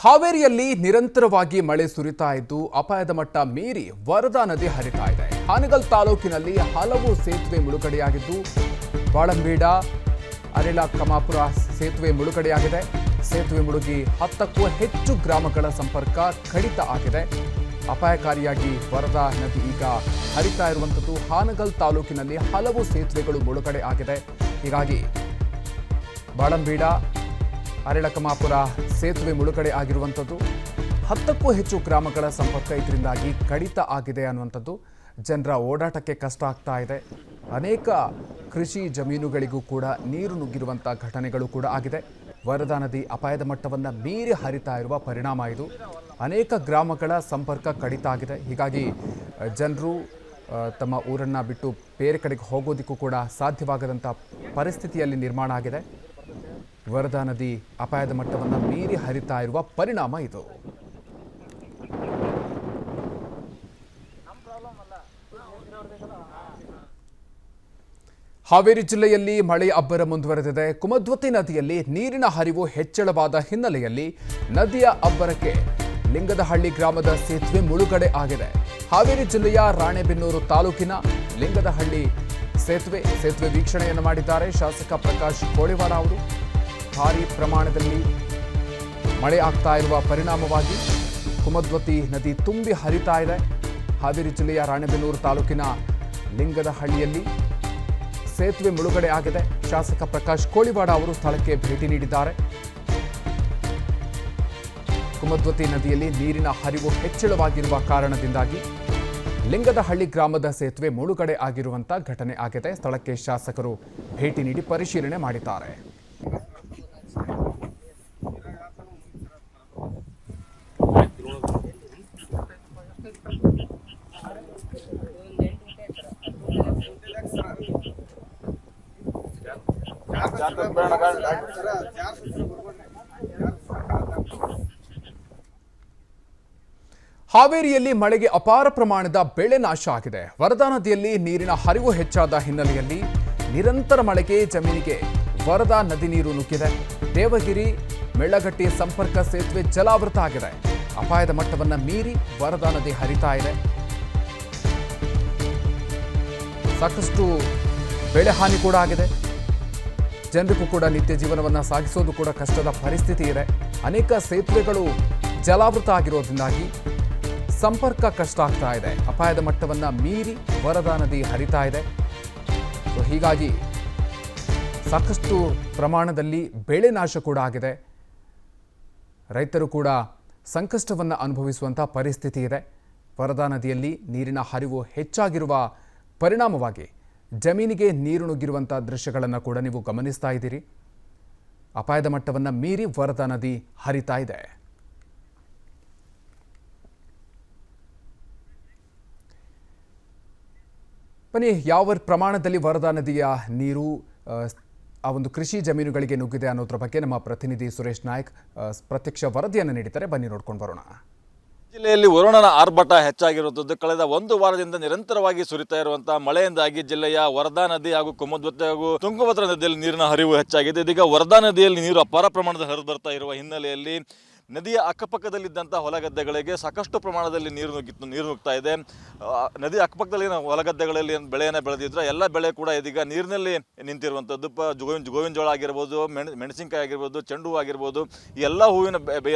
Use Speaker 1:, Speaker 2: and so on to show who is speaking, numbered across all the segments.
Speaker 1: ಹಾವೇರಿಯಲ್ಲಿ ನಿರಂತರವಾಗಿ ಮಳೆ ಸುರಿತಾ ಇದ್ದು ಅಪಾಯದ ಮಟ್ಟ ಮೀರಿ ವರದಾ ನದಿ ಹರಿತಾ ಇದೆ. ಹಾನಗಲ್ ತಾಲೂಕಿನಲ್ಲಿ ಹಲವು ಸೇತುವೆ ಮುಳುಗಡೆಯಾಗಿದ್ದು ಬಾಳಂಬೀಡ ಅರಿಳಕಮಾಪುರ ಸೇತುವೆ ಮುಳುಗಡೆಯಾಗಿದೆ. ಸೇತುವೆ ಮುಳುಗಿ 10ಕ್ಕೂ ಹೆಚ್ಚು ಗ್ರಾಮಗಳ ಸಂಪರ್ಕ ಕಡಿತ ಆಗಿದೆ. ಅಪಾಯಕಾರಿಯಾಗಿ ವರದಾ ನದಿ ಈಗ ಹರಿತಾ ಇರುವಂಥದ್ದು. ಹಾನಗಲ್ ತಾಲೂಕಿನಲ್ಲಿ ಹಲವು ಸೇತುವೆಗಳು ಮುಳುಗಡೆ ಆಗಿದೆ. ಹೀಗಾಗಿ ಬಾಳಂಬೀಡ ಅರಿಳಕಮಾಪುರ ಸೇತುವೆ ಮುಳುಗಡೆ ಆಗಿರುವಂಥದ್ದು. 10ಕ್ಕೂ ಹೆಚ್ಚು ಗ್ರಾಮಗಳ ಸಂಪರ್ಕ ಇದರಿಂದಾಗಿ ಕಡಿತ ಆಗಿದೆ ಅನ್ನುವಂಥದ್ದು. ಜನರ ಓಡಾಟಕ್ಕೆ ಕಷ್ಟ ಆಗ್ತಾ ಇದೆ. ಅನೇಕ ಕೃಷಿ ಜಮೀನುಗಳಿಗೂ ಕೂಡ ನೀರು ನುಗ್ಗಿರುವಂಥ ಘಟನೆಗಳು ಕೂಡ ಆಗಿದೆ. ವರದಾ ನದಿ ಅಪಾಯದ ಮಟ್ಟವನ್ನು ಮೀರಿ ಹರಿತಾ ಇರುವ ಪರಿಣಾಮ ಇದು. ಅನೇಕ ಗ್ರಾಮಗಳ ಸಂಪರ್ಕ ಕಡಿತ ಆಗಿದೆ. ಹೀಗಾಗಿ ಜನರು ತಮ್ಮ ಊರನ್ನು ಬಿಟ್ಟು ಬೇರೆ ಕಡೆಗೆ ಹೋಗೋದಕ್ಕೂ ಕೂಡ ಸಾಧ್ಯವಾಗದಂಥ ಪರಿಸ್ಥಿತಿಯಲ್ಲಿ ನಿರ್ಮಾಣ ಆಗಿದೆ. ವರದಾ ನದಿ ಅಪಾಯದ ಮಟ್ಟವನ್ನು ಮೀರಿ ಹರಿತಾ ಇರುವ ಪರಿಣಾಮ ಇದು. ಹಾವೇರಿ ಜಿಲ್ಲೆಯಲ್ಲಿ ಮಳೆ ಅಬ್ಬರ ಮುಂದುವರೆದಿದೆ. ಕುಮದ್ವತಿ ನದಿಯಲ್ಲಿ ನೀರಿನ ಹರಿವು ಹೆಚ್ಚಳವಾದ ಹಿನ್ನೆಲೆಯಲ್ಲಿ ನದಿಯ ಅಬ್ಬರಕ್ಕೆ ಲಿಂಗದಹಳ್ಳಿ ಗ್ರಾಮದ ಸೇತುವೆ ಮುಳುಗಡೆ ಆಗಿದೆ. ಹಾವೇರಿ ಜಿಲ್ಲೆಯ ರಾಣೆಬೆನ್ನೂರು ತಾಲೂಕಿನ ಲಿಂಗದಹಳ್ಳಿ ಸೇತುವೆ ವೀಕ್ಷಣೆಯನ್ನು ಮಾಡಿದ್ದಾರೆ ಶಾಸಕ ಪ್ರಕಾಶ್ ಕೋಳಿವಾಡ ಅವರು. ಭಾರೀ ಪ್ರಮಾಣದಲ್ಲಿ ಮಳೆ ಆಗ್ತಾ ಇರುವ ಪರಿಣಾಮವಾಗಿ ಕುಮದ್ವತಿ ನದಿ ತುಂಬಿ ಹರಿತಾ ಇದೆ. ಹಾವೇರಿ ಜಿಲ್ಲೆಯ ರಾಣೆಬೆನ್ನೂರು ತಾಲೂಕಿನ ಲಿಂಗದಹಳ್ಳಿಯಲ್ಲಿ ಸೇತುವೆ ಮುಳುಗಡೆ ಆಗಿದೆ. ಶಾಸಕ ಪ್ರಕಾಶ್ ಕೋಳಿವಾಡ ಅವರು ಸ್ಥಳಕ್ಕೆ ಭೇಟಿ ನೀಡಿದ್ದಾರೆ. ಕುಮದ್ವತಿ ನದಿಯಲ್ಲಿ ನೀರಿನ ಹರಿವು ಹೆಚ್ಚಳವಾಗಿರುವ ಕಾರಣದಿಂದಾಗಿ ಲಿಂಗದಹಳ್ಳಿ ಗ್ರಾಮದ ಸೇತುವೆ ಮುಳುಗಡೆ ಆಗಿರುವಂಥ ಘಟನೆ ಆಗಿದೆ. ಸ್ಥಳಕ್ಕೆ ಶಾಸಕರು ಭೇಟಿ ನೀಡಿ ಪರಿಶೀಲನೆ ಮಾಡಿದ್ದಾರೆ. ಹಾವೇರಿಯಲ್ಲಿ ಮಳೆಗೆ ಅಪಾರ ಪ್ರಮಾಣದ ಬೆಳೆ ನಾಶ ಆಗಿದೆ. ವರದಾ ನದಿಯಲ್ಲಿ ನೀರಿನ ಹರಿವು ಹೆಚ್ಚಾದ ಹಿನ್ನೆಲೆಯಲ್ಲಿ ನಿರಂತರ ಮಳೆಗೆ ಜಮೀನಿಗೆ ವರದಾ ನದಿ ನೀರು ನುಗ್ಗಿದೆ. ದೇವಗಿರಿ ಮೆಳ್ಳಗಟ್ಟಿ ಸಂಪರ್ಕ ಸೇತುವೆ ಜಲಾವೃತ ಆಗಿದೆ. ಅಪಾಯದ ಮಟ್ಟವನ್ನು ಮೀರಿ ವರದಾ ನದಿ ಹರಿತಾ ಇದೆ. ಸಾಕಷ್ಟು ಬೆಳೆ ಹಾನಿ ಕೂಡ ಆಗಿದೆ. ಜನರಿಗೂ ಕೂಡ ನಿತ್ಯ ಜೀವನವನ್ನು ಸಾಗಿಸೋದು ಕೂಡ ಕಷ್ಟದ ಪರಿಸ್ಥಿತಿ ಇದೆ. ಅನೇಕ ಸೇತುವೆಗಳು ಜಲಾವೃತ ಆಗಿರೋದ್ರಿಂದಾಗಿ ಸಂಪರ್ಕ ಕಷ್ಟ ಆಗ್ತಾ ಇದೆ. ಅಪಾಯದ ಮಟ್ಟವನ್ನು ಮೀರಿ ವರದಾ ನದಿ ಹರಿತಾ ಇದೆ. ಹೀಗಾಗಿ ಸಾಕಷ್ಟು ಪ್ರಮಾಣದಲ್ಲಿ ಬೆಳೆ ನಾಶ ಕೂಡ ಆಗಿದೆ. ರೈತರು ಕೂಡ ಸಂಕಷ್ಟವನ್ನು ಅನುಭವಿಸುವಂಥ ಪರಿಸ್ಥಿತಿ ಇದೆ. ವರದಾ ನದಿಯಲ್ಲಿ ನೀರಿನ ಹರಿವು ಹೆಚ್ಚಾಗಿರುವ ಪರಿಣಾಮವಾಗಿ ಜಮೀನಿಗೆ ನೀರು ನುಗ್ಗಿರುವಂಥ ದೃಶ್ಯಗಳನ್ನು ಕೂಡ ನೀವು ಗಮನಿಸ್ತಾ ಇದ್ದೀರಿ. ಅಪಾಯದ ಮಟ್ಟವನ್ನು ಮೀರಿ ವರದಾ ನದಿ ಹರಿತಾ ಇದೆ. ಬನ್ನಿ, ಯಾವ ಪ್ರಮಾಣದಲ್ಲಿ ವರದಾ ನದಿಯ ನೀರು ಆ ಒಂದು ಕೃಷಿ ಜಮೀನುಗಳಿಗೆ ನುಗ್ಗಿದೆ ಅನ್ನೋದ್ರ ಬಗ್ಗೆ ನಮ್ಮ ಪ್ರತಿನಿಧಿ ಸುರೇಶ್ ನಾಯ್ಕ್ ಪ್ರತ್ಯಕ್ಷ ವರದಿಯನ್ನು ನೀಡಿದ್ದಾರೆ. ಬನ್ನಿ ನೋಡ್ಕೊಂಡು ಬರೋಣ.
Speaker 2: ಜಿಲ್ಲೆಯಲ್ಲಿ ವರುಣನ ಆರ್ಭಟ ಹೆಚ್ಚಾಗಿರುವಂಥದ್ದು. ಕಳೆದ ಒಂದು ವಾರದಿಂದ ನಿರಂತರವಾಗಿ ಸುರಿತಾ ಇರುವಂತಹ ಮಳೆಯಿಂದಾಗಿ ಜಿಲ್ಲೆಯ ವರದಾ ನದಿ ಹಾಗೂ ಕುಮದ್ವತಿ ಹಾಗೂ ತುಂಗಭದ್ರಾ ನದಿಯಲ್ಲಿ ನೀರಿನ ಹರಿವು ಹೆಚ್ಚಾಗಿದೆ. ಇದೀಗ ವರದಾ ನದಿಯಲ್ಲಿ ನೀರು ಅಪಾರ ಪ್ರಮಾಣದ ಹರಿದು ಬರ್ತಾ ಇರುವ ಹಿನ್ನೆಲೆಯಲ್ಲಿ ನದಿಯ ಅಕ್ಕಪಕ್ಕದಲ್ಲಿದ್ದಂಥ ಹೊಲಗದ್ದೆಗಳಿಗೆ ಸಾಕಷ್ಟು ಪ್ರಮಾಣದಲ್ಲಿ ನೀರು ನುಗ್ತಾ ಇದೆ. ನದಿ ಅಕ್ಕಪಕ್ಕದಲ್ಲಿ ಹೊಲಗದ್ದೆಗಳಲ್ಲಿ ಬೆಳೆಯನ್ನು ಬೆಳೆದಿದ್ರೆ ಎಲ್ಲ ಬೆಳೆ ಕೂಡ ಇದೀಗ ನೀರಿನಲ್ಲಿ ನಿಂತಿರುವಂಥದ್ದು. ಗೋವಿನ ಜೋಳ ಆಗಿರ್ಬೋದು, ಮೆಣಸಿನಕಾಯಿ ಆಗಿರ್ಬೋದು, ಚೆಂಡು ಹೂವು ಆಗಿರ್ಬೋದು, ಈ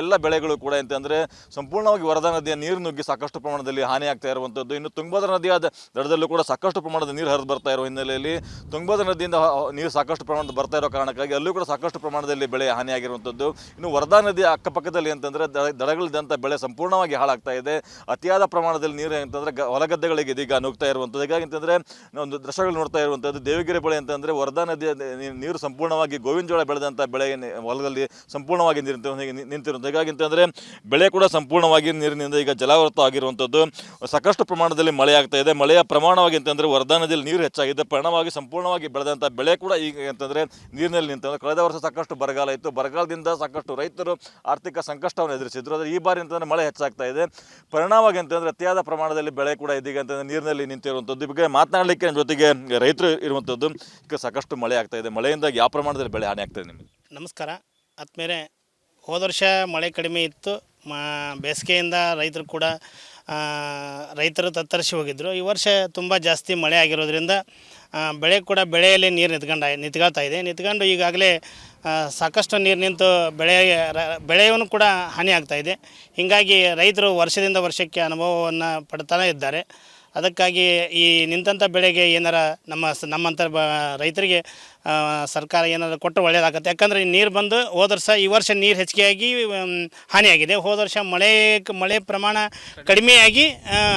Speaker 2: ಎಲ್ಲ ಬೆಳೆಗಳು ಕೂಡ ಅಂತಂದರೆ ಸಂಪೂರ್ಣವಾಗಿ ವರದಾ ನದಿಯ ನೀರು ನುಗ್ಗಿ ಸಾಕಷ್ಟು ಪ್ರಮಾಣದಲ್ಲಿ ಹಾನಿಯಾಗ್ತಾ ಇರುವಂಥದ್ದು. ಇನ್ನು ತುಂಗಭದ್ರಾ ನದಿಯ ದಡದಲ್ಲೂ ಕೂಡ ಸಾಕಷ್ಟು ಪ್ರಮಾಣದ ನೀರು ಹರಿದು ಬರ್ತಾ ಇರುವ ಹಿನ್ನೆಲೆಯಲ್ಲಿ ತುಂಗಭದ್ರಾ ನದಿಯಿಂದ ನೀರು ಸಾಕಷ್ಟು ಪ್ರಮಾಣದ ಬರ್ತಾ ಇರೋ ಕಾರಣಕ್ಕಾಗಿ ಅಲ್ಲೂ ಕೂಡ ಸಾಕಷ್ಟು ಪ್ರಮಾಣದಲ್ಲಿ ಬೆಳೆ ಹಾನಿಯಾಗಿರುವಂಥದ್ದು. ಇನ್ನು ವರದಾ ನದಿಯ ಅಕ್ಕಪಕ್ಕದಲ್ಲಿ ಅಂತಂದ್ರೆ ದಡಗಳಿದ್ದಂಥ ಬೆಳೆ ಸಂಪೂರ್ಣವಾಗಿ ಹಾಳಾಗ್ತಾ ಇದೆ. ಅತಿಯಾದ ಪ್ರಮಾಣದಲ್ಲಿ ನೀರು ಅಂತಂದ್ರೆ ಹೊಲಗದ್ದೆಗಳಿಗೆ ಇದೀಗ ನುಗ್ತಾ ಇರುವಂಥದ್ದು. ಹೀಗಾಗಿ ಅಂತಂದ್ರೆ ಒಂದು ದೃಶ್ಯಗಳು ನೋಡ್ತಾ ಇರುವಂಥದ್ದು ದೇವಗಿರಿ ಬೆಳೆ ಅಂತಂದ್ರೆ ವರದಾ ನದಿಯ ನೀರು ಸಂಪೂರ್ಣವಾಗಿ ಗೋವಿನ ಜೋಳ ಬೆಳೆದಂಥ ಬೆಳೆ ಹೊಲದಲ್ಲಿ ಸಂಪೂರ್ಣವಾಗಿ ನಿಂತಿರುವಂಥದ್ದು. ಹೀಗಾಗಿ ಅಂತಂದ್ರೆ ಬೆಳೆ ಕೂಡ ಸಂಪೂರ್ಣವಾಗಿ ನೀರಿನಿಂದ ಈಗ ಜಲಾವೃತ ಆಗಿರುವಂಥದ್ದು. ಸಾಕಷ್ಟು ಪ್ರಮಾಣದಲ್ಲಿ ಮಳೆ ಆಗ್ತಾ ಇದೆ. ಮಳೆಯ ಪ್ರಮಾಣವಾಗಿ ಅಂತಂದ್ರೆ ವರದಾ ನದಿಯಲ್ಲಿ ನೀರು ಹೆಚ್ಚಾಗಿದೆ. ಪರಿಣಾಮವಾಗಿ ಸಂಪೂರ್ಣವಾಗಿ ಬೆಳೆದಂಥ ಬೆಳೆ ಕೂಡ ಈಗ ಅಂತಂದ್ರೆ ನೀರಿನಲ್ಲಿ ನಿಂತಂದ್ರೆ ಕಳೆದ ವರ್ಷ ಸಾಕಷ್ಟು ಬರಗಾಲ ಇತ್ತು. ಬರಗಾಲದಿಂದ ಸಾಕಷ್ಟು ರೈತರು ಆರ್ಥಿಕ ಸಂಕಷ್ಟವನ್ನು ಎದುರಿಸಿದ್ರು. ಆದರೆ ಈ ಬಾರಿ ಅಂತಂದರೆ ಮಳೆ ಹೆಚ್ಚಾಗ್ತಾ ಇದೆ. ಪರಿಣಾಮವಾಗಿ ಅಂತಂದರೆ ಅತಿಯಾದ ಪ್ರಮಾಣದಲ್ಲಿ ಬೆಳೆ ಕೂಡ ಇದೀಗ ಅಂತಂದರೆ ನೀರಿನಲ್ಲಿ ನಿಂತಿರುವಂಥದ್ದು. ಬಗ್ಗೆ ಮಾತನಾಡಲಿಕ್ಕೆ ನಮ್ಮ ಜೊತೆಗೆ ರೈತರು ಇರುವಂಥದ್ದು. ಈಗ ಸಾಕಷ್ಟು ಮಳೆ ಆಗ್ತಾ ಇದೆ. ಮಳೆಯಿಂದಾಗಿ ಯಾವ ಪ್ರಮಾಣದಲ್ಲಿ ಬೆಳೆ ಹಾನಿ ಆಗ್ತಾ ಇದೆ ನಿಮಗೆ?
Speaker 3: ನಮಸ್ಕಾರ. ಆದ್ಮೇಲೆ ಹೋದ ವರ್ಷ ಮಳೆ ಕಡಿಮೆ ಇತ್ತು. ಬೇಸಿಗೆಯಿಂದ ರೈತರು ಕೂಡ ರೈತರು ತತ್ತರಿಸಿ ಹೋಗಿದ್ದರು. ಈ ವರ್ಷ ತುಂಬ ಜಾಸ್ತಿ ಮಳೆ ಆಗಿರೋದ್ರಿಂದ ಬೆಳೆ ಕೂಡ ಬೆಳೆಯಲ್ಲಿ ನೀರು ನಿಂತ್ಕೊಳ್ತಾ ಇದೆ. ನಿಂತ್ಕೊಂಡು ಈಗಾಗಲೇ ಸಾಕಷ್ಟು ನೀರು ನಿಂತು ಬೆಳೆಯನ್ನು ಕೂಡ ಹಾನಿ ಆಗ್ತಾಯಿದೆ. ಹೀಗಾಗಿ ರೈತರು ವರ್ಷದಿಂದ ವರ್ಷಕ್ಕೆ ಅನುಭವವನ್ನು ಪಡ್ತಾನೆ ಇದ್ದಾರೆ. ಅದಕ್ಕಾಗಿ ಈ ನಿಂತಂಥ ಬೆಳೆಗೆ ಏನಾರ ನಮ್ಮಂಥ ರೈತರಿಗೆ ಸರ್ಕಾರ ಏನಾರು ಕೊಟ್ಟು ಒಳ್ಳೆಯದಾಗುತ್ತೆ. ಯಾಕಂದರೆ ನೀರು ಬಂದು ಹೋದ ವರ್ಷ ಈ ವರ್ಷ ನೀರು ಹೆಚ್ಚಿಗೆಯಾಗಿ ಹಾನಿಯಾಗಿದೆ. ಹೋದ ವರ್ಷ ಮಳೆ ಪ್ರಮಾಣ ಕಡಿಮೆಯಾಗಿ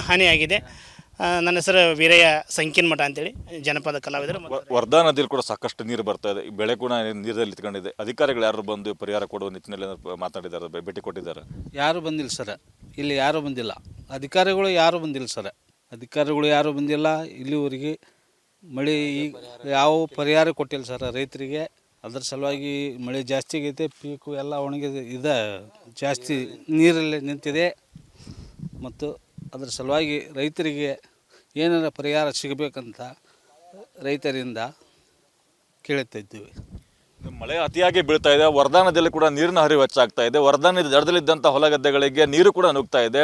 Speaker 3: ಹಾನಿಯಾಗಿದೆ. ನನ್ನ ಹೆಸರು ವೀರಯ್ಯ ಸಂಕೀನ್ಮಠ ಅಂತೇಳಿ, ಜನಪದ ಕಲಾವಿದರು.
Speaker 2: ವರ್ಧಾ ನದಿಯಲ್ಲಿ ಕೂಡ ಸಾಕಷ್ಟು ನೀರು ಬರ್ತಾ ಇದೆ, ಬೆಳೆ ಕೂಡ ನೀರಲ್ಲಿ ನಿಂತ್ಕೊಂಡಿದೆ. ಅಧಿಕಾರಿಗಳು ಯಾರು ಬಂದು ಪರಿಹಾರ ಕೊಡುವ ನಿಟ್ಟಿನಲ್ಲಿ ಮಾತಾಡಿದ್ದಾರೆ, ಭೇಟಿ ಕೊಟ್ಟಿದ್ದಾರೆ?
Speaker 4: ಯಾರು ಬಂದಿಲ್ಲ ಸರ್, ಇಲ್ಲಿ ಯಾರೂ ಬಂದಿಲ್ಲ. ಅಧಿಕಾರಿಗಳು ಯಾರೂ ಬಂದಿಲ್ಲ ಸರ್, ಅಧಿಕಾರಿಗಳು ಯಾರೂ ಬಂದಿಲ್ಲ. ಇಲ್ಲಿವರೆಗೆ ಮಳೆ ಯಾವ ಪರಿಹಾರ ಕೊಟ್ಟಿಲ್ಲ ಸರ್ ರೈತರಿಗೆ. ಅದ್ರ ಸಲುವಾಗಿ ಮಳೆ ಜಾಸ್ತಿ ಆಗೈತೆ, ಪೀಕು ಎಲ್ಲ ಒಣಗಿದೆ, ಜಾಸ್ತಿ ನೀರಲ್ಲಿ ನಿಂತಿದೆ. ಮತ್ತು ಅದ್ರ ಸಲುವಾಗಿ ರೈತರಿಗೆ ಏನಾರ ಪರಿಹಾರ ಸಿಗಬೇಕಂತ ರೈತರಿಂದ ಕೇಳುತ್ತಾ ಇದ್ದೀವಿ.
Speaker 2: ಮಳೆ ಅತಿಯಾಗಿ ಬೀಳ್ತಾ ಇದೆ. ವರ್ಧಾ ನದಿಯಲ್ಲಿ ಕೂಡ ನೀರಿನ ಹರಿವು ಹೆಚ್ಚಾಗ್ತಾ ಇದೆ. ವರ್ಧಾ ನದಿ ದಡದಲ್ಲಿದ್ದಂಥ ಹೊಲಗದ್ದೆಗಳಿಗೆ ನೀರು ಕೂಡ ನುಗ್ತಾ ಇದೆ.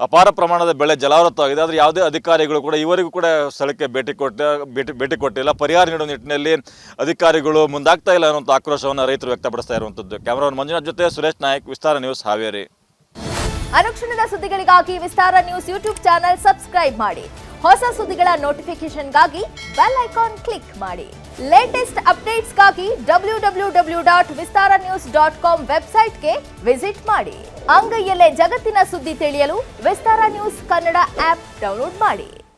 Speaker 2: ಅಪಾರ ಪ್ರಮಾಣದ ಬೆಳೆ ಜಲಾವೃತವಾಗಿದೆ. ಆದರೆ ಯಾವುದೇ ಅಧಿಕಾರಿಗಳು ಕೂಡ ಇವರಿಗೂ ಕೂಡ ಸ್ಥಳಕ್ಕೆ ಭೇಟಿ ಕೊಟ್ಟಿಲ್ಲ. ಪರಿಹಾರ ನೀಡುವ ನಿಟ್ಟಿನಲ್ಲಿ ಅಧಿಕಾರಿಗಳು ಮುಂದಾಗ್ತಾ ಇಲ್ಲ ಅನ್ನುವಂಥ ಆಕ್ರೋಶವನ್ನು ರೈತರು ವ್ಯಕ್ತಪಡಿಸ್ತಾ ಇರುವಂಥದ್ದು. ಕ್ಯಾಮರಾಮನ್ ಮಂಜುನಾಥ್ ಜೊತೆ ಸುರೇಶ್ ನಾಯಕ್, ವಿಸ್ತಾರ ನ್ಯೂಸ್, ಹಾವೇರಿ.
Speaker 5: ಅನುಕ್ಷಣದ ಸುದ್ದಿಗಳಿಗಾಗಿ ವಿಸ್ತಾರ ನ್ಯೂಸ್ ಯೂಟ್ಯೂಬ್ ಚಾನೆಲ್ ಸಬ್ಸ್ಕ್ರೈಬ್ ಮಾಡಿ. ಹೊಸ ಸುದ್ದಿಗಳ ನೋಟಿಫಿಕೇಶನ್ಗಾಗಿ ಬೆಲ್ ಐಕಾನ್ ಕ್ಲಿಕ್ ಮಾಡಿ. ಲೇಟೆಸ್ಟ್ ಅಪ್ಡೇಟ್ಸ್ಗಾಗಿ www.vistaranews.com ವೆಬ್ಸೈಟ್ಗೆ ವಿಸಿಟ್ ಮಾಡಿ. ಅಂಗೈಯಲ್ಲೇ ಜಗತ್ತಿನ ಸುದ್ದಿ ತಿಳಿಯಲು ವಿಸ್ತಾರ ನ್ಯೂಸ್ ಕನ್ನಡ ಆಪ್ ಡೌನ್ಲೋಡ್ ಮಾಡಿ.